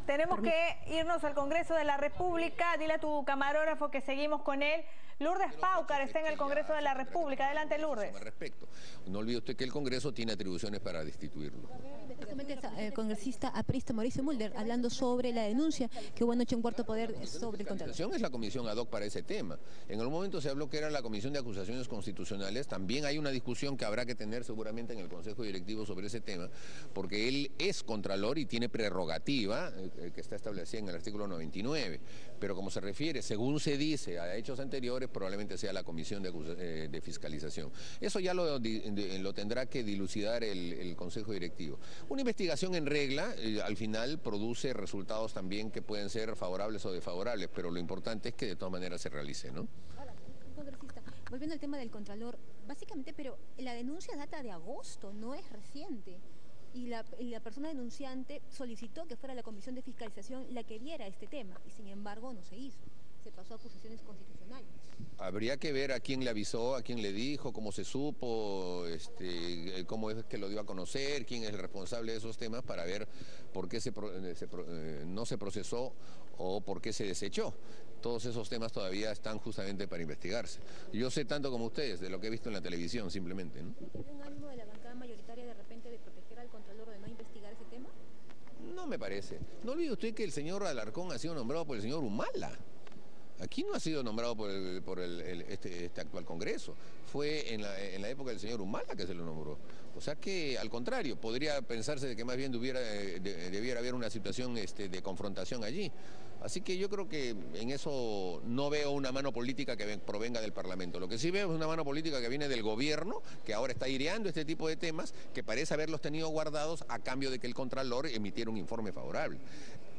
Tenemos que irnos al Congreso de la República. Dile a tu camarógrafo que seguimos con él. Lourdes Paucar está en el Congreso de la República. Adelante, Lourdes. Respecto. No olvide usted que el Congreso tiene atribuciones para destituirlo. Justamente el congresista aprista Mauricio Mulder hablando sobre la denuncia que hubo anoche en Cuarto Poder sobre el Contralor. Es la comisión ad hoc para ese tema. En algún momento se habló que era la Comisión de Acusaciones Constitucionales. También hay una discusión que habrá que tener seguramente en el Consejo Directivo sobre ese tema, porque él es Contralor y tiene prerrogativa que está establecida en el artículo 99. Pero como se refiere, según se dice, a hechos anteriores, probablemente sea la Comisión de Fiscalización. Eso ya lo tendrá que dilucidar el Consejo Directivo. Una investigación en regla, al final, produce resultados también que pueden ser favorables o desfavorables, pero lo importante es que de todas maneras se realice, ¿no? Ahora, congresista, volviendo al tema del Contralor, básicamente, pero la denuncia data de agosto, no es reciente. Y la persona denunciante solicitó que fuera la Comisión de Fiscalización la que viera este tema, y sin embargo no se hizo. Se pasó a acusaciones constitucionales. Habría que ver a quién le avisó, a quién le dijo, cómo se supo, cómo es que lo dio a conocer, quién es el responsable de esos temas para ver por qué no se procesó o por qué se desechó. Todos esos temas todavía están justamente para investigarse. Yo sé tanto como ustedes de lo que he visto en la televisión, simplemente, ¿no? ¿Hay un ánimo de la bancada mayoritaria de repente de proteger al Contralor o de no investigar ese tema? No me parece. No olvide usted que el señor Alarcón ha sido nombrado por el señor Humala. Aquí no ha sido nombrado por este actual Congreso. Fue en la época del señor Humala que se lo nombró. O sea que, al contrario, podría pensarse de que más bien debiera haber una situación de confrontación allí. Así que yo creo que en eso no veo una mano política que provenga del Parlamento. Lo que sí veo es una mano política que viene del gobierno, que ahora está aireando este tipo de temas, que parece haberlos tenido guardados a cambio de que el Contralor emitiera un informe favorable.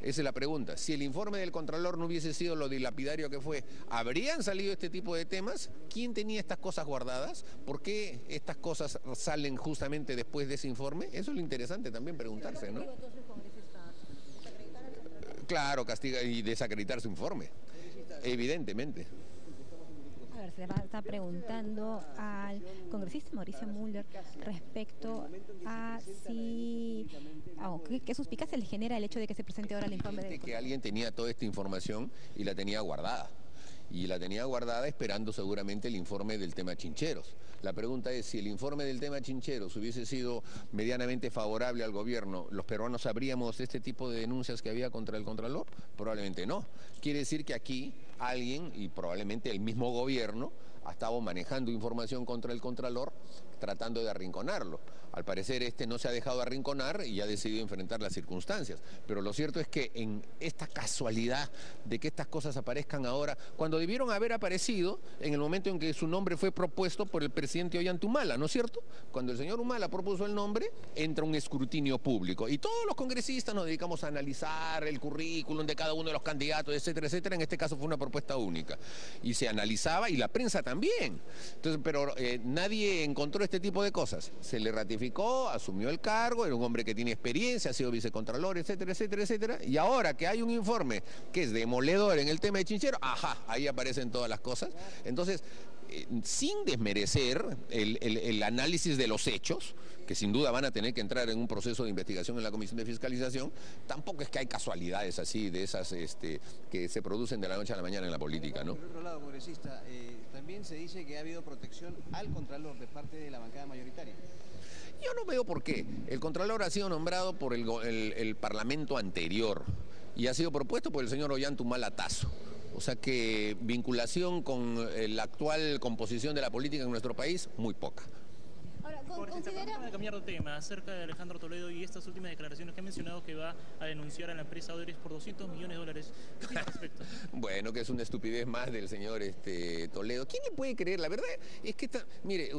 Esa es la pregunta. Si el informe del Contralor no hubiese sido lo dilapidario que fue, ¿habrían salido este tipo de temas? ¿Quién tenía estas cosas guardadas? ¿Por qué estas cosas salen justamente después de ese informe? Eso es lo interesante también preguntarse, ¿no? Claro, castiga y desacreditar su informe, evidentemente. A ver, se está preguntando al congresista Mauricio Mulder respecto a si... ¿qué suspicacia le genera el hecho de que se presente ahora el informe de... Que alguien tenía toda esta información y la tenía guardada. Y la tenía guardada esperando seguramente el informe del tema Chincheros. La pregunta es, si el informe del tema Chincheros hubiese sido medianamente favorable al gobierno, ¿los peruanos sabríamos este tipo de denuncias que había contra el Contralor? Probablemente no. Quiere decir que aquí alguien, y probablemente el mismo gobierno, ha estado manejando información contra el Contralor, tratando de arrinconarlo. Al parecer no se ha dejado arrinconar y ha decidido enfrentar las circunstancias. Pero lo cierto es que en esta casualidad de que estas cosas aparezcan ahora, cuando debieron haber aparecido en el momento en que su nombre fue propuesto por el presidente Ollanta Humala, ¿no es cierto? Cuando el señor Humala propuso el nombre, entra un escrutinio público. Y todos los congresistas nos dedicamos a analizar el currículum de cada uno de los candidatos, etcétera, etcétera. En este caso fue una propuesta única. Y se analizaba, y la prensa también. Entonces, pero nadie encontró este tipo de cosas. Se le ratificó, asumió el cargo, era un hombre que tiene experiencia, ha sido vicecontralor, etcétera, etcétera, etcétera. Y ahora que hay un informe que es demoledor en el tema de Chinchero, ajá, ahí aparecen todas las cosas. Entonces, sin desmerecer el análisis de los hechos, que sin duda van a tener que entrar en un proceso de investigación en la Comisión de Fiscalización, tampoco es que hay casualidades así, de esas que se producen de la noche a la mañana en la política, ¿no? Por otro lado, congresista, también se dice que ha habido protección al Contralor de parte de la bancada mayoritaria. Yo no veo por qué. El Contralor ha sido nombrado por el Parlamento anterior y ha sido propuesto por el señor Ollanta Humala Tazo. O sea que vinculación con la actual composición de la política en nuestro país, muy poca. Ahora, considera... de cambiar de tema, acerca de Alejandro Toledo y estas últimas declaraciones que ha mencionado que va a denunciar a la empresa Odebrecht por $200 millones. ¿Qué opina al respecto? Bueno, que es una estupidez más del señor Toledo. ¿Quién le puede creer? La verdad es que, mire,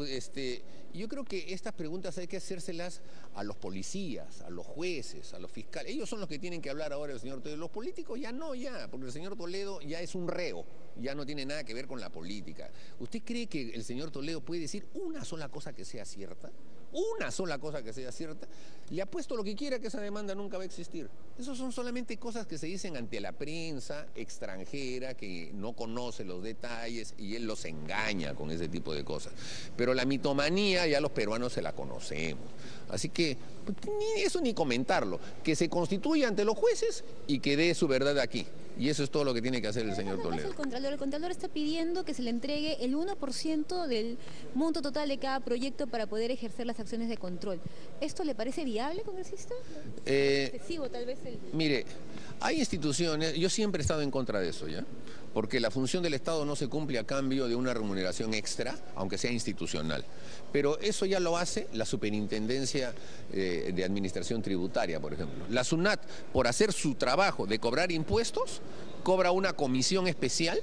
yo creo que estas preguntas hay que hacérselas a los policías, a los jueces, a los fiscales. Ellos son los que tienen que hablar ahora del señor Toledo. Los políticos ya no, porque el señor Toledo ya es un reo, ya no tiene nada que ver con la política. ¿Usted cree que el señor Toledo puede decir una sola cosa que sea cierta? una sola cosa que sea cierta, le apuesto lo que quiera que esa demanda nunca va a existir. Esas son solamente cosas que se dicen ante la prensa extranjera que no conoce los detalles y él los engaña con ese tipo de cosas. Pero la mitomanía ya los peruanos se la conocemos. Así que ni eso ni comentarlo. Que se constituya ante los jueces y que dé su verdad aquí. Y eso es todo lo que tiene que hacer el señor Toledo. El Contralor está pidiendo que se le entregue el 1% del monto total de cada proyecto para poder ejercer las acciones de control. ¿Esto le parece viable, congresista? Excesivo, tal vez. Mire, hay instituciones, yo siempre he estado en contra de eso, ¿ya? Porque la función del Estado no se cumple a cambio de una remuneración extra, aunque sea institucional. Pero eso ya lo hace la Superintendencia de Administración Tributaria, por ejemplo. La SUNAT, por hacer su trabajo de cobrar impuestos, cobra una comisión especial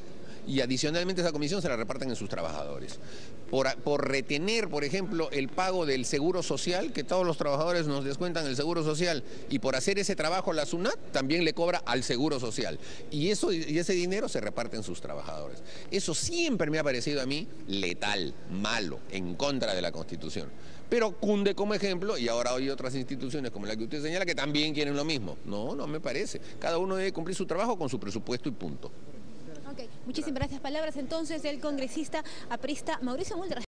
y adicionalmente esa comisión se la reparten en sus trabajadores. Por retener, por ejemplo, el pago del seguro social, que todos los trabajadores nos descuentan el seguro social, y por hacer ese trabajo la SUNAT también le cobra al seguro social. Y ese dinero se reparte en sus trabajadores. Eso siempre me ha parecido a mí letal, malo, en contra de la Constitución. Pero cunde como ejemplo, y ahora hay otras instituciones como la que usted señala que también quieren lo mismo. No, no me parece. Cada uno debe cumplir su trabajo con su presupuesto y punto. Ok, muchísimas gracias. Palabras entonces del congresista aprista Mauricio Mulder.